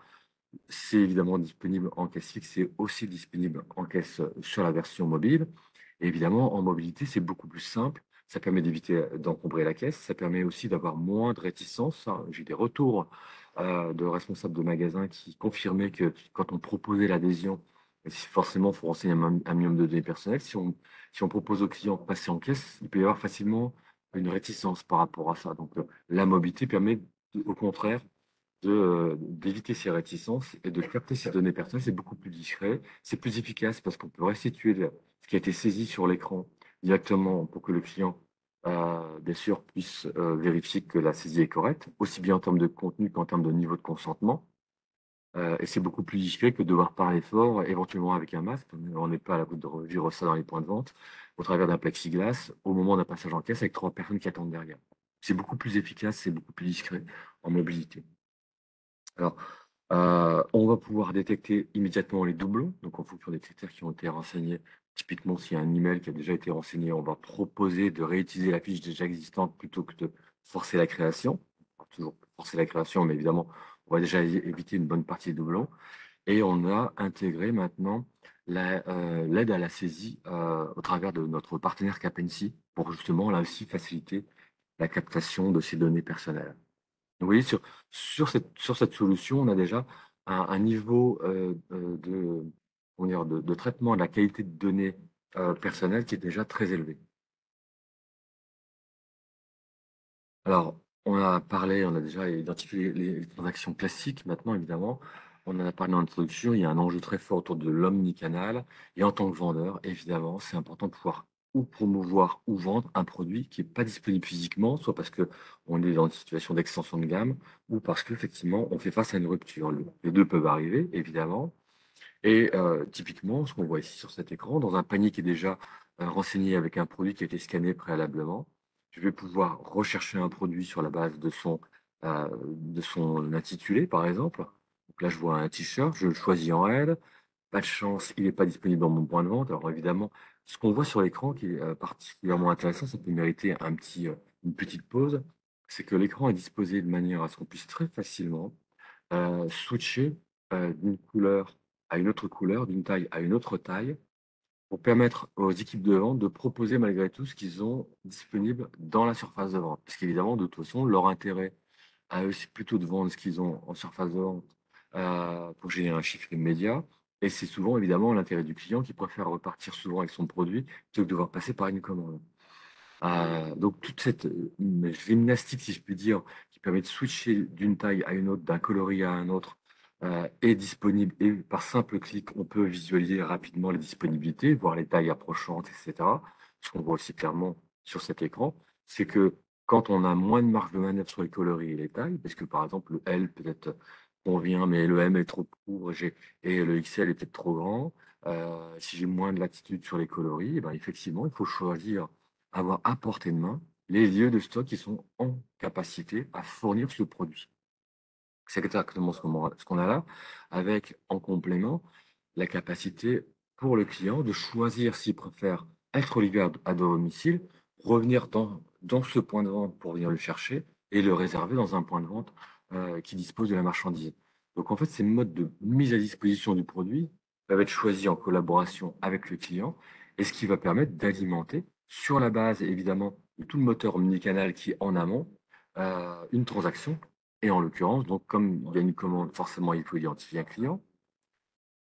c'est évidemment disponible en caisse fixe, c'est aussi disponible en caisse sur la version mobile. Et évidemment, en mobilité, c'est beaucoup plus simple. Ça permet d'éviter d'encombrer la caisse. Ça permet aussi d'avoir moins de réticence, hein. J'ai des retours de responsables de magasins qui confirmaient que quand on proposait l'adhésion, forcément, il faut renseigner un minimum de données personnelles. Si on propose au client de passer en caisse, il peut y avoir facilement une réticence par rapport à ça. Donc, la mobilité permet, au contraire, d'éviter ces réticences et de capter ces données personnelles. C'est beaucoup plus discret, c'est plus efficace parce qu'on peut restituer ce qui a été saisi sur l'écran directement pour que le client, bien sûr, puisse vérifier que la saisie est correcte, aussi bien en termes de contenu qu'en termes de niveau de consentement. Et c'est beaucoup plus discret que de devoir parler fort, éventuellement avec un masque. On n'est pas à la de revivre ça dans les points de vente, au travers d'un plexiglas, au moment d'un passage en caisse avec trois personnes qui attendent derrière. C'est beaucoup plus efficace, c'est beaucoup plus discret en mobilité. Alors, on va pouvoir détecter immédiatement les doublons, donc en fonction des critères qui ont été renseignés. Typiquement, s'il y a un email qui a déjà été renseigné, on va proposer de réutiliser la fiche déjà existante plutôt que de forcer la création. On va toujours forcer la création, mais évidemment, On va déjà éviter une bonne partie des doublons. Et on a intégré maintenant l'aide à la saisie au travers de notre partenaire Capency pour justement là aussi faciliter la captation de ces données personnelles. Vous voyez, sur cette solution, on a déjà un niveau comment dire, de traitement de la qualité de données personnelles qui est déjà très élevé. Alors, on a déjà identifié les transactions classiques. Maintenant, évidemment, on en a parlé en introduction, il y a un enjeu très fort autour de l'omnicanal. Et en tant que vendeur, évidemment, c'est important de pouvoir ou promouvoir ou vendre un produit qui n'est pas disponible physiquement, soit parce que on est dans une situation d'extension de gamme, ou parce qu'effectivement, on fait face à une rupture. Les deux peuvent arriver, évidemment. Et typiquement, ce qu'on voit ici sur cet écran, dans un panier qui est déjà renseigné avec un produit qui a été scanné préalablement, je vais pouvoir rechercher un produit sur la base de son intitulé, par exemple. Donc là, je vois un t-shirt, je le choisis en L. Pas de chance, il n'est pas disponible dans mon point de vente. Alors évidemment, ce qu'on voit sur l'écran qui est particulièrement intéressant, ça peut mériter une petite pause, c'est que l'écran est disposé de manière à ce qu'on puisse très facilement switcher d'une couleur à une autre couleur, d'une taille à une autre taille, pour permettre aux équipes de vente de proposer malgré tout ce qu'ils ont disponible dans la surface de vente. Parce qu'évidemment, de toute façon, leur intérêt à eux, c'est plutôt de vendre ce qu'ils ont en surface de vente pour générer un chiffre immédiat. Et c'est souvent évidemment l'intérêt du client qui préfère repartir souvent avec son produit plutôt que de devoir passer par une commande. Donc toute cette gymnastique, si je puis dire, qui permet de switcher d'une taille à une autre, d'un coloris à un autre, est disponible et par simple clic, on peut visualiser rapidement les disponibilités, voir les tailles approchantes, etc. Ce qu'on voit aussi clairement sur cet écran, c'est que quand on a moins de marge de manœuvre sur les coloris et les tailles, parce que par exemple le L peut-être convient, mais le M est trop court et le XL est peut-être trop grand, si j'ai moins de latitude sur les coloris, eh ben, effectivement, il faut choisir avoir à portée de main les lieux de stock qui sont en capacité à fournir ce produit. C'est exactement ce qu'on a là, avec en complément la capacité pour le client de choisir s'il préfère être livré à domicile, revenir dans ce point de vente pour venir le chercher et le réserver dans un point de vente qui dispose de la marchandise. Donc en fait, ces modes de mise à disposition du produit peuvent être choisis en collaboration avec le client et ce qui va permettre d'alimenter sur la base évidemment de tout le moteur omnicanal qui est en amont une transaction et en l'occurrence, donc comme il y a une commande, forcément, il faut identifier un client.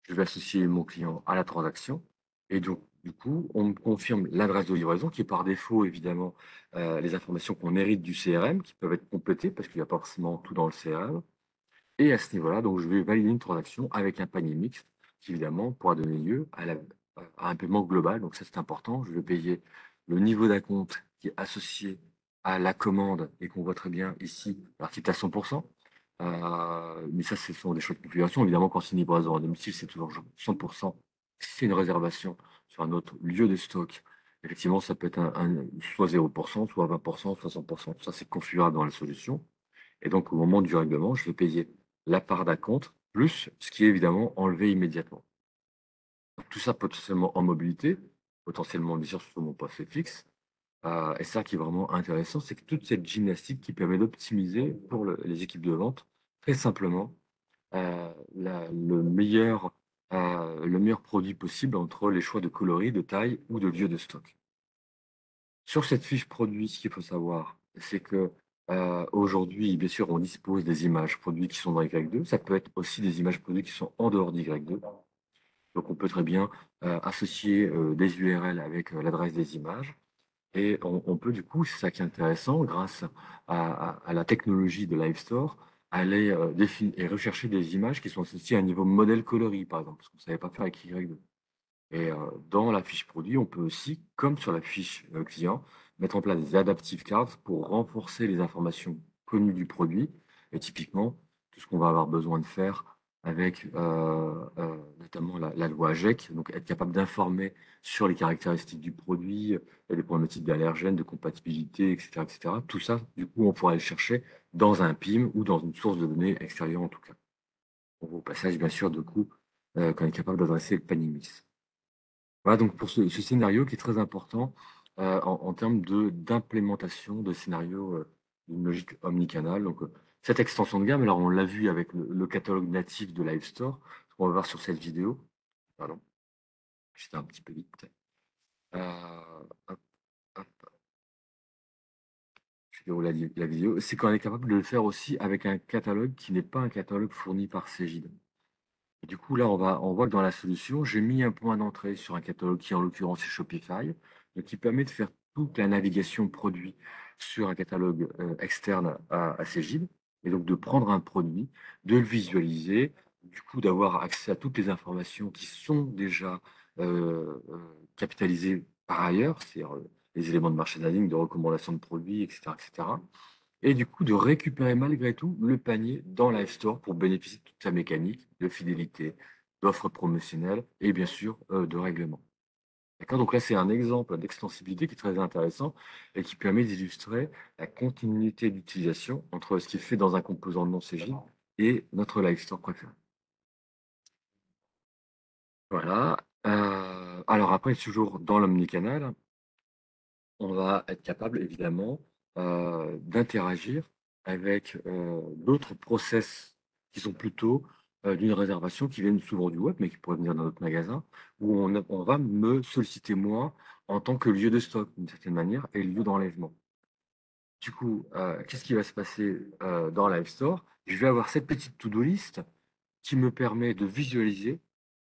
Je vais associer mon client à la transaction. Et donc, du coup, on me confirme l'adresse de livraison, qui est par défaut, évidemment, les informations qu'on hérite du CRM, qui peuvent être complétées, parce qu'il n'y a pas forcément tout dans le CRM. Et à ce niveau-là, donc, je vais valider une transaction avec un panier mixte, qui, évidemment, pourra donner lieu à un paiement global. Donc, ça, c'est important. Je vais payer le niveau d'acompte qui est associé à la commande et qu'on voit très bien ici, l'article à 100%. Mais ça, ce sont des choix de configuration. Évidemment, quand c'est une livraison à domicile, c'est toujours 100%. Si c'est une réservation sur un autre lieu de stock, effectivement, ça peut être soit 0%, soit 20%, soit 100%. Ça, c'est configurable dans la solution. Et donc, au moment du règlement, je vais payer la part d'acompte plus ce qui est évidemment enlevé immédiatement. Tout ça potentiellement en mobilité, potentiellement bien sûr sur mon poste fixe. Et ça qui est vraiment intéressant, c'est que toute cette gymnastique qui permet d'optimiser pour les équipes de vente, très simplement, le meilleur produit possible entre les choix de coloris, de taille ou de lieu de stock. Sur cette fiche produit, ce qu'il faut savoir, c'est que aujourd'hui, bien sûr, on dispose des images produits qui sont dans Y2. Ça peut être aussi des images produits qui sont en dehors d'Y2. Donc, on peut très bien associer des URL avec l'adresse des images. Et on peut du coup, c'est ça qui est intéressant, grâce à la technologie de Livestore, aller et rechercher des images qui sont associées à un niveau modèle coloris, par exemple, parce qu'on ne savait pas faire avec Y2. Et dans la fiche produit, on peut aussi, comme sur la fiche client, mettre en place des adaptive cards pour renforcer les informations connues du produit. Et typiquement, tout ce qu'on va avoir besoin de faire avec notamment la loi AGEC, donc être capable d'informer sur les caractéristiques du produit, et des problématiques d'allergènes, de compatibilité, etc., etc. Tout ça, du coup, on pourra le chercher dans un PIM ou dans une source de données extérieure en tout cas. Au passage, bien sûr, du coup, quand on est capable d'adresser le panier mix. Voilà donc pour ce scénario qui est très important, en termes d'implémentation de scénario, d'une logique omnicanal. Donc, Cette extension de gamme, alors on l'a vu avec le catalogue natif de Live Store, on va voir sur cette vidéo. Pardon, j'étais un petit peu vite. Hop, hop, je déroule la vidéo. C'est qu'on est capable de le faire aussi avec un catalogue qui n'est pas un catalogue fourni par Cegid. Et du coup, là, on voit que dans la solution, j'ai mis un point d'entrée sur un catalogue qui, en l'occurrence, est Shopify, donc qui permet de faire toute la navigation produit sur un catalogue externe à Cegid, et donc de prendre un produit, de le visualiser, du coup, d'avoir accès à toutes les informations qui sont déjà capitalisées par ailleurs, c'est-à-dire les éléments de merchandising, de recommandation de produits, etc., etc. Et du coup, de récupérer malgré tout le panier dans Live Store pour bénéficier de toute sa mécanique de fidélité, d'offres promotionnelles et bien sûr de règlement. D'accord? Donc là, c'est un exemple d'extensibilité qui est très intéressant et qui permet d'illustrer la continuité d'utilisation entre ce qui est fait dans un composant non CJ et notre Live Store préféré. Voilà. Alors après, toujours dans l'omnicanal, on va être capable évidemment d'interagir avec d'autres process qui sont plutôt d'une réservation qui viennent souvent du web, mais qui pourraient venir dans notre magasin, où on va me solliciter moi en tant que lieu de stock, d'une certaine manière, et lieu d'enlèvement. Du coup, qu'est-ce qui va se passer dans Live Store? Je vais avoir cette petite to-do list qui me permet de visualiser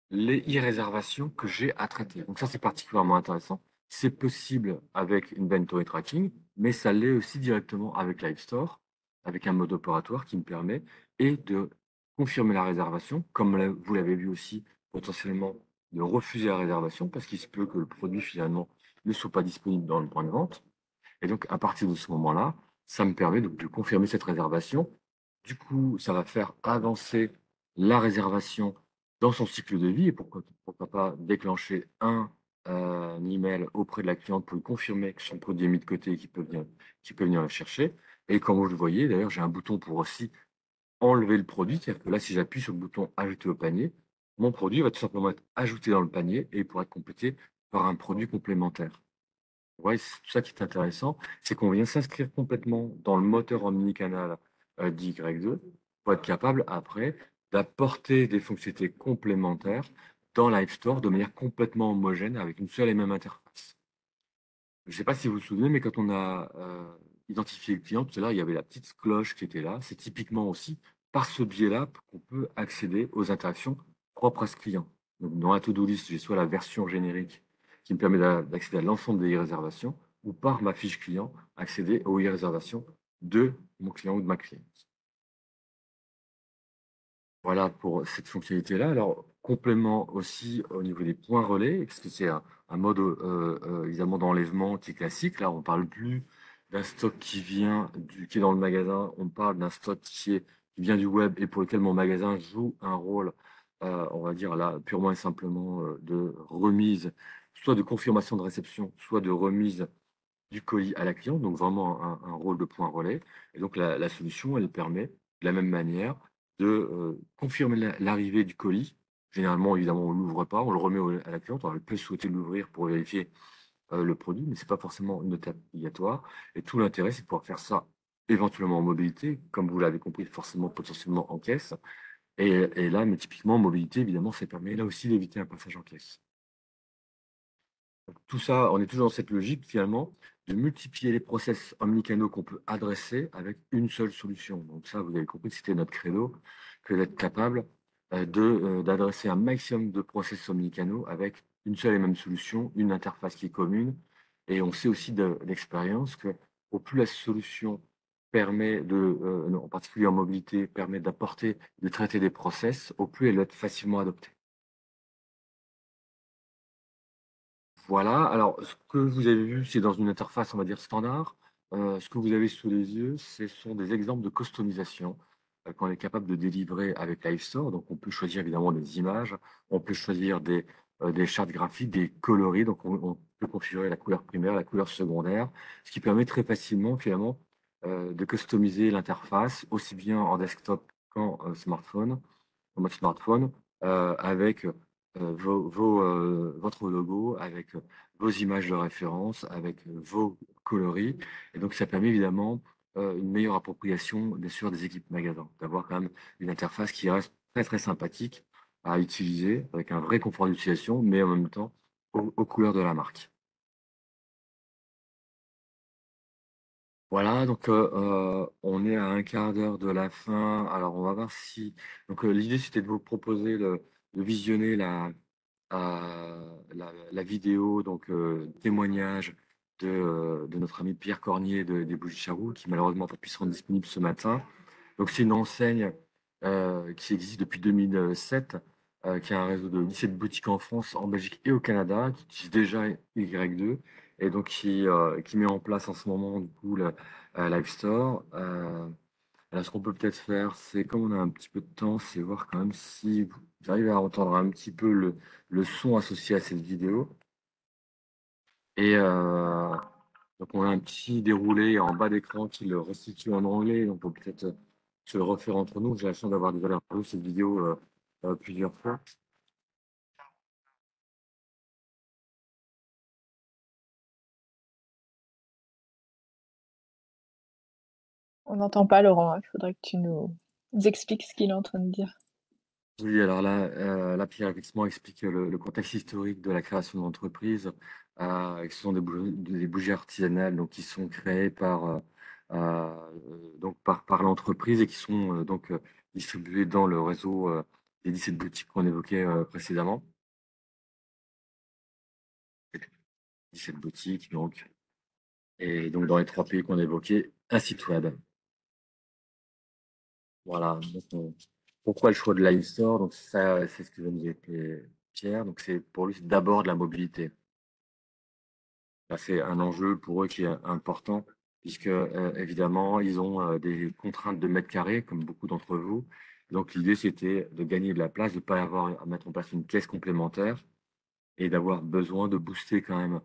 les e-réservations que j'ai à traiter. Donc ça, c'est particulièrement intéressant. C'est possible avec Inventory Tracking, mais ça l'est aussi directement avec Live Store, avec un mode opératoire qui me permet et de confirmer la réservation, comme vous l'avez vu aussi, potentiellement de refuser la réservation, parce qu'il se peut que le produit finalement ne soit pas disponible dans le point de vente. Et donc, à partir de ce moment-là, ça me permet donc de confirmer cette réservation. Du coup, ça va faire avancer la réservation dans son cycle de vie et pourquoi pas déclencher un email auprès de la cliente pour lui confirmer que son produit est mis de côté et qu'il peut venir le chercher. Et comme vous le voyez, d'ailleurs, j'ai un bouton pour aussi enlever le produit. C'est-à-dire que là, si j'appuie sur le bouton ajouter au panier, mon produit va tout simplement être ajouté dans le panier et il pourra être complété par un produit complémentaire. Ouais, c'est tout ça qui est intéressant, c'est qu'on vient s'inscrire complètement dans le moteur omnicanal d'Y2 pour être capable après d'apporter des fonctionnalités complémentaires dans Live Store de manière complètement homogène avec une seule et même interface. Je ne sais pas si vous vous souvenez, mais quand on a identifié le client, tout à l'heure, il y avait la petite cloche qui était là. C'est typiquement aussi par ce biais-là qu'on peut accéder aux interactions propres à ce client. Donc, dans la to-do list, j'ai soit la version générique qui me permet d'accéder à l'ensemble des réservations, ou par ma fiche client, accéder aux réservations de mon client ou de ma cliente. Voilà pour cette fonctionnalité-là. Alors, complément aussi au niveau des points relais, parce que c'est un mode évidemment d'enlèvement qui est classique. Là, on ne parle plus d'un stock qui est dans le magasin, on parle d'un stock qui vient du web et pour lequel mon magasin joue un rôle, on va dire là, purement et simplement de remise, soit de confirmation de réception, soit de remise du colis à la cliente, donc vraiment un rôle de point relais. Et donc la solution, elle permet de la même manière de confirmer l'arrivée du colis. Généralement, évidemment, on ne l'ouvre pas, on le remet à la cliente. Alors, elle peut souhaiter l'ouvrir pour vérifier le produit, mais ce n'est pas forcément une étape obligatoire. Et tout l'intérêt, c'est de pouvoir faire ça éventuellement en mobilité, comme vous l'avez compris, forcément, potentiellement en caisse. Et là, mais typiquement en mobilité, évidemment, ça permet là aussi d'éviter un passage en caisse. Tout ça, on est toujours dans cette logique finalement de multiplier les process omnicanaux qu'on peut adresser avec une seule solution. Donc ça, vous avez compris que c'était notre credo, que d'être capable d'adresser un maximum de process omnicanaux avec une seule et même solution, une interface qui est commune. Et on sait aussi d'expérience que au plus la solution permet en particulier en mobilité, permet d'apporter, de traiter des process, au plus elle va être facilement adoptée. Voilà, alors ce que vous avez vu, c'est dans une interface, on va dire, standard. Ce que vous avez sous les yeux, ce sont des exemples de customisation qu'on est capable de délivrer avec Livestore. Donc, on peut choisir évidemment des images, on peut choisir des chartes graphiques, des coloris. Donc, on peut configurer la couleur primaire, la couleur secondaire, ce qui permet très facilement, finalement, de customiser l'interface, aussi bien en desktop qu'en smartphone, en mode smartphone, avec votre logo, avec vos images de référence, avec vos coloris. Et donc, ça permet évidemment une meilleure appropriation, bien sûr, des équipes magasins, d'avoir quand même une interface qui reste très, très sympathique à utiliser, avec un vrai confort d'utilisation, mais en même temps aux couleurs de la marque. Voilà, donc on est à un quart d'heure de la fin. Alors on va voir si donc l'idée c'était de vous proposer de visionner la vidéo, donc témoignage de notre ami Pierre Cornier des Bougies Charroux, qui malheureusement n'a pas pu se rendre disponible ce matin. Donc c'est une enseigne qui existe depuis 2007, qui a un réseau de 17 boutiques en France, en Belgique et au Canada, qui utilise déjà Y2, et donc qui met en place en ce moment du coup le Live Store. Alors, ce qu'on peut peut-être faire, c'est comme on a un petit peu de temps, c'est voir quand même si vous arrivez à entendre un petit peu le son associé à cette vidéo. Et donc, on a un petit déroulé en bas d'écran qui le restitue en anglais. Donc, on peut peut-être se le refaire entre nous. J'ai la chance d'avoir déjà regardé cette vidéo plusieurs fois. On n'entend pas Laurent, il faudrait que tu nous expliques ce qu'il est en train de dire. Oui, alors là, là, Pierre effectivement explique le contexte historique de la création de l'entreprise. Ce sont des bougies artisanales donc, qui sont créées par l'entreprise et qui sont distribuées dans le réseau des 17 boutiques qu'on évoquait précédemment. 17 boutiques, donc, et donc dans les trois pays qu'on évoquait, un site web. Voilà. Donc, pourquoi le choix de Live Store? Donc ça, c'est ce que vient de nous expliquer Pierre. Donc c'est pour lui, c'est d'abord de la mobilité. Là, c'est un enjeu pour eux qui est important, puisque évidemment, ils ont des contraintes de mètres carrés, comme beaucoup d'entre vous. Donc l'idée, c'était de gagner de la place, de ne pas avoir à mettre en place une caisse complémentaire et d'avoir besoin de booster quand même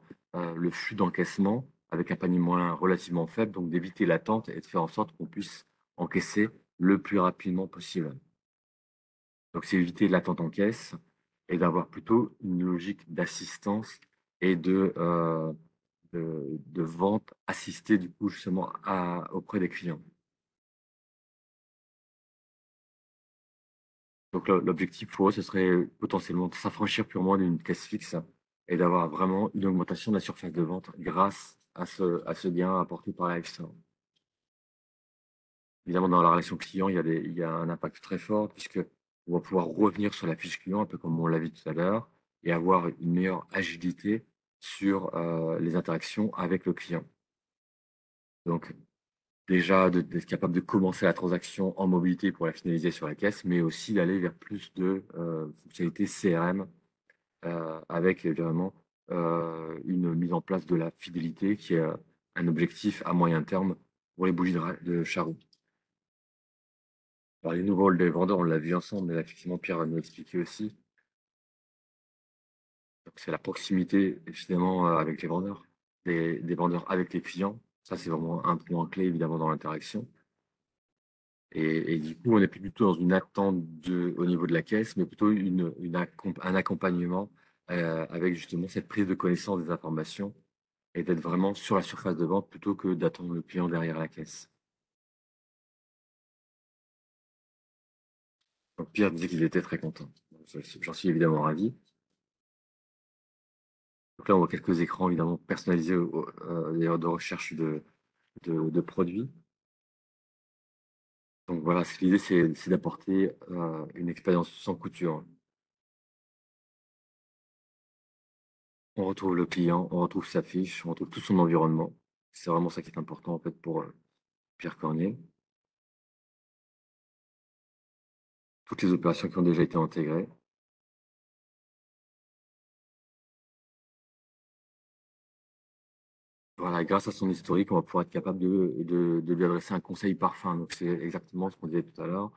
le flux d'encaissement avec un panier moyen relativement faible, donc d'éviter l'attente et de faire en sorte qu'on puisse encaisser le plus rapidement possible. Donc, c'est éviter l'attente en caisse et d'avoir plutôt une logique d'assistance et de vente assistée, du coup, justement, auprès des clients. Donc, l'objectif pour eux, ce serait potentiellement de s'affranchir purement d'une caisse fixe et d'avoir vraiment une augmentation de la surface de vente grâce à ce gain apporté par la F100. Évidemment, dans la relation client, il y a un impact très fort puisque on va pouvoir revenir sur la fiche client, un peu comme on l'a vu tout à l'heure, et avoir une meilleure agilité sur les interactions avec le client. Donc, déjà, d'être capable de commencer la transaction en mobilité pour la finaliser sur la caisse, mais aussi d'aller vers plus de fonctionnalités CRM avec évidemment une mise en place de la fidélité qui est un objectif à moyen terme pour les bougies de Charroux. Alors, les nouveaux rôles des vendeurs, on l'a vu ensemble, mais là, effectivement, Pierre va nous expliquer aussi. Donc, c'est la proximité, évidemment, avec les vendeurs, des vendeurs avec les clients. Ça, c'est vraiment un point clé, évidemment, dans l'interaction. Et du coup, on n'est plus du tout dans une attente au niveau de la caisse, mais plutôt un accompagnement avec justement cette prise de connaissance des informations et d'être vraiment sur la surface de vente plutôt que d'attendre le client derrière la caisse. Donc, Pierre disait qu'il était très content. J'en suis évidemment ravi. Donc là, on voit quelques écrans évidemment personnalisés d'ailleurs de recherche de produits. Donc voilà, l'idée, c'est d'apporter une expérience sans couture. On retrouve le client, on retrouve sa fiche, on retrouve tout son environnement. C'est vraiment ça qui est important en fait pour Pierre Cornier. Toutes les opérations qui ont déjà été intégrées. Voilà, grâce à son historique, on va pouvoir être capable de lui adresser un conseil parfum. Donc c'est exactement ce qu'on disait tout à l'heure,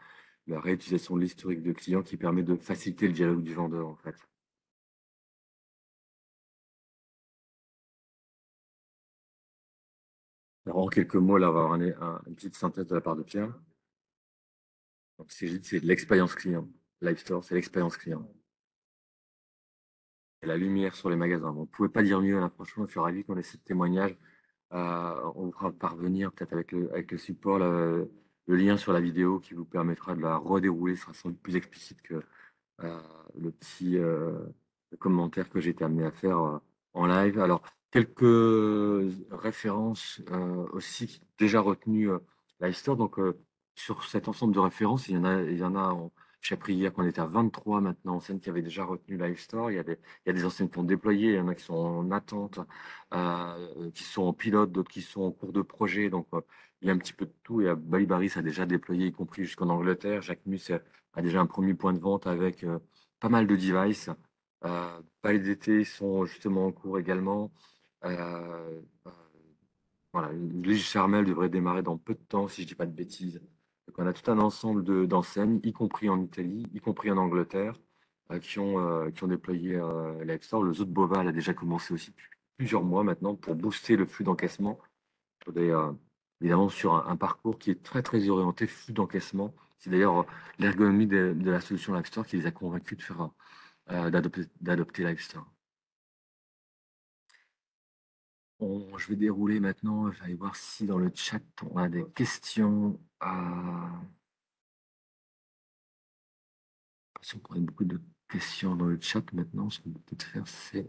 la réutilisation de l'historique de client qui permet de faciliter le dialogue du vendeur en fait. Alors, en quelques mots, là, on va avoir une petite synthèse de la part de Pierre. Donc, c'est de l'expérience client. Live Store, c'est l'expérience client. Et la lumière sur les magasins. Bon, on ne pouvait pas dire mieux, là, franchement, je suis ravi qu'on ait ce témoignage On vous fera parvenir peut-être avec le support le lien sur la vidéo qui vous permettra de la redérouler. Ce sera sans doute plus explicite que euh, le petit commentaire que j'ai été amené à faire en live. Alors, quelques références aussi qui ont déjà retenu la Store. Donc, sur cet ensemble de références, j'ai appris hier qu'on était à 23 maintenant enseignes qui avaient déjà retenu la Store. Il y a des enseignes qui ont déployé, il y en a qui sont en attente, qui sont en pilote, d'autres qui sont en cours de projet. Donc, il y a un petit peu de tout. Et Balibaris a déjà déployé, y compris jusqu'en Angleterre. Jacquemus a déjà un premier point de vente avec pas mal de devices. Pas les d'été sont justement en cours également. Euh, euh, voilà, Lige Charmel devrait démarrer dans peu de temps, si je dis pas de bêtises. Donc, on a tout un ensemble d'enseignes, y compris en Italie, y compris en Angleterre, qui ont déployé l'App Store. Le zoo de Beauval a déjà commencé aussi depuis plusieurs mois maintenant pour booster le flux d'encaissement. Sur évidemment, sur un parcours qui est très, très orienté flux d'encaissement. C'est d'ailleurs l'ergonomie de la solution Live Store qui les a convaincus d'adopter Live Store. Je vais dérouler maintenant, je vais aller voir si dans le chat on a des questions. Si on a beaucoup de questions dans le chat maintenant, ce qu'on peut peut-être faire, c'est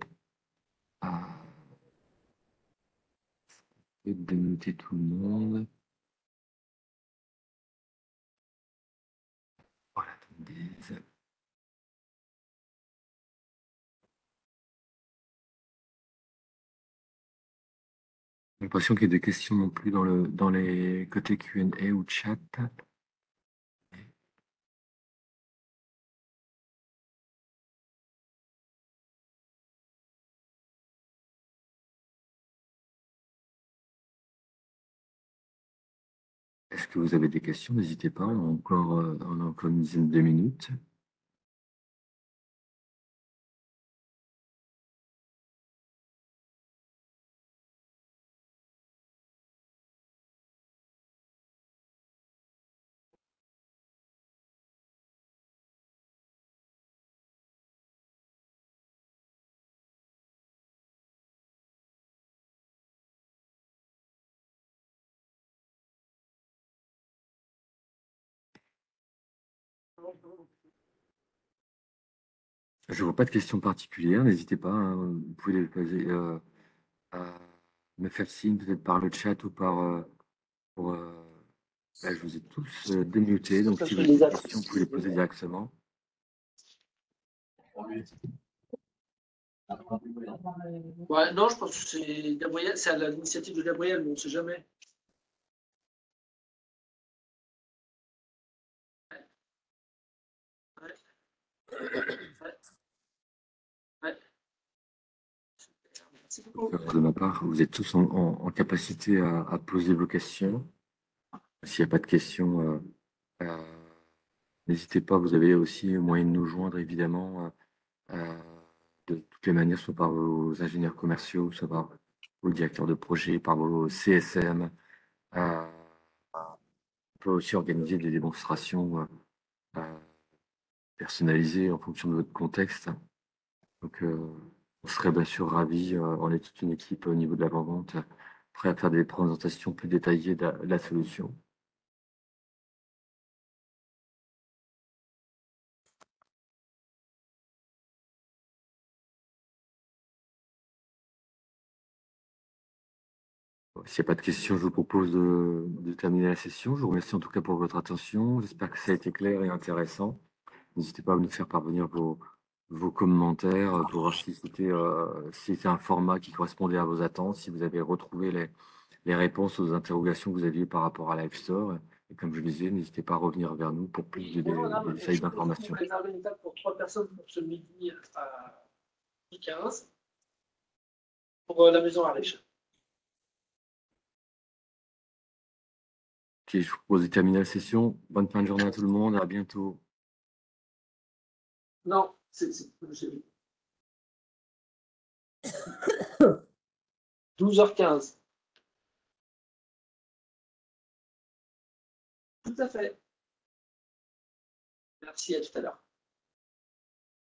démuter tout le monde. Voilà, j'ai l'impression qu'il y a des questions non plus dans les côtés Q&A ou chat. Est-ce que vous avez des questions? N'hésitez pas, on a encore une dizaine de minutes. Je ne vois pas de questions particulières, n'hésitez pas, hein, vous pouvez les poser, me faire signe peut-être par le chat ou pour, là, je vous ai tous démutés, donc si vous avez des questions, vous pouvez les poser directement. Ouais, non, je pense que c'est Gabriel, c'est à l'initiative de Gabriel, mais on ne sait jamais. Ouais. Ouais. Ouais. Merci beaucoup. De ma part, vous êtes tous en capacité à poser vos questions. S'il n'y a pas de questions, n'hésitez pas, vous avez aussi moyen de nous joindre, évidemment, de toutes les manières, soit par vos ingénieurs commerciaux, soit par vos directeurs de projet, par vos CSM. On peut aussi organiser des démonstrations personnalisées en fonction de votre contexte. Donc, on serait bien sûr ravis, on est toute une équipe au niveau de l'avant-vente, prêt à faire des présentations plus détaillées de la solution. S'il n'y a pas de questions, je vous propose de terminer la session. Je vous remercie en tout cas pour votre attention. J'espère que ça a été clair et intéressant. N'hésitez pas à nous faire parvenir vos commentaires pour voir si c'était un format qui correspondait à vos attentes, si vous avez retrouvé les réponses aux interrogations que vous aviez par rapport à Live Store. Et comme je le disais, n'hésitez pas à revenir vers nous pour plus de détails d'informations. Je réserve une table pour 3 personnes pour ce midi à 15 pour la maison à Riche. Ok, je vous propose de terminer la session. Bonne fin de journée à tout le monde. À bientôt. Non, c'est 12h15. Tout à fait. Merci, à tout à l'heure.